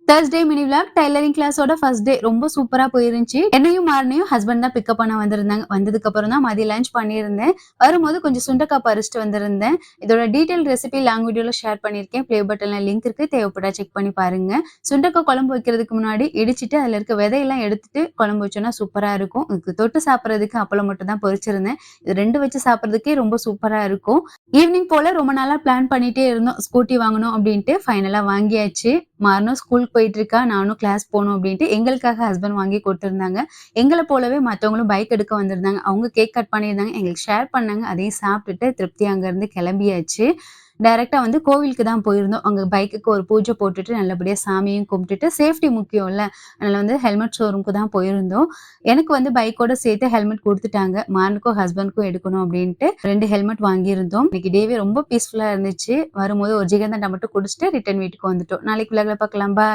Thursday mini vlog tailoring கிளாஸோட first day ரொம்ப சூப்பரா போயிருந்துச்சு. என்னையும் மாறனையும் ஹஸ்பண்ட் தான் பிக்கப் பண்ண வந்திருந்தாங்க. வந்ததுக்கு அப்புறம் தான் மதியம் லஞ்ச் பண்ணியிருந்தேன். வரும்போது கொஞ்சம் சுண்டக்காய் பறிச்சுட்டு வந்திருந்தேன். இதோட டீடைல் ரெசிபி லாங் வீடியோல ஷேர் பண்ணியிருக்கேன். ப்ளே பட்டன்ல லிங்க் இருக்கு. தேவைப்பட்டா செக் பண்ணி பாருங்க. சுண்டக்காய் குழம்பு வைக்கிறதுக்கு முன்னாடி இடிச்சிட்டு அதுல இருக்க விதையெல்லாம் எடுத்துட்டு குழம்பு வச்சோம்னா சூப்பரா இருக்கும். இதுக்கு தொட்டு சாப்பிட்றதுக்கு அப்பளம் மட்டும் தான் பொரிச்சிருந்தேன். இது 2 வச்சு சாப்பிட்றதுக்கே ரொம்ப சூப்பரா இருக்கும். ஈவினிங் போல ரொம்ப நாளா பிளான் பண்ணிட்டே இருந்தோம். ஸ்கூட்டி வாங்கணும் அப்படின்ட்டு ஃபைனலா வாங்கியாச்சு. மாறனும் ஸ்கூலுக்கு போயிட்டு இருக்கா, நானும் கிளாஸ் போகணும் அப்படின்ட்டு எங்களுக்காக ஹஸ்பண்ட் வாங்கி கொடுத்துருந்தாங்க. எங்கள போலவே மத்தவங்களும் பைக் எடுக்க வந்திருந்தாங்க. அவங்க கேக் கட் பண்ணியிருந்தாங்க. எங்களுக்கு ஷேர் பண்ணாங்க. அதையும் சாப்பிட்டுட்டு திருப்தியா அங்கேருந்து கிளம்பியாச்சு. டைரக்ட்டா வந்து கோவிலுக்கு தான் போயிருந்தோம். அங்க பைக்குக்கு ஒரு பூஜை போட்டுட்டு நல்லபடியா சாமியும் கும்பிட்டுட்டு சேஃப்டி முக்கியம்ல. அதனால வந்து ஹெல்மெட் ஷோரூம்க்கு தான் போயிருந்தோம். எனக்கு வந்து பைக்கோட சேர்த்து ஹெல்மெட் குடுத்துட்டாங்க. மாறனுக்கும் ஹஸ்பண்ட்க்கும் எடுக்கணும் அப்படின்ட்டு 2 ஹெல்மெட் வாங்கியிருந்தோம். இன்னைக்கு டேவே ரொம்ப பீஸ்ஃபுல்லா இருந்துச்சு. வரும்போது ஒரு ஜிகர்தண்டா மட்டும் குடிச்சுட்டு ரிட்டர்ன் வீட்டுக்கு வந்துட்டோம். நாளைக்கு விலாக்ல பார்க்கலாம். பாய்.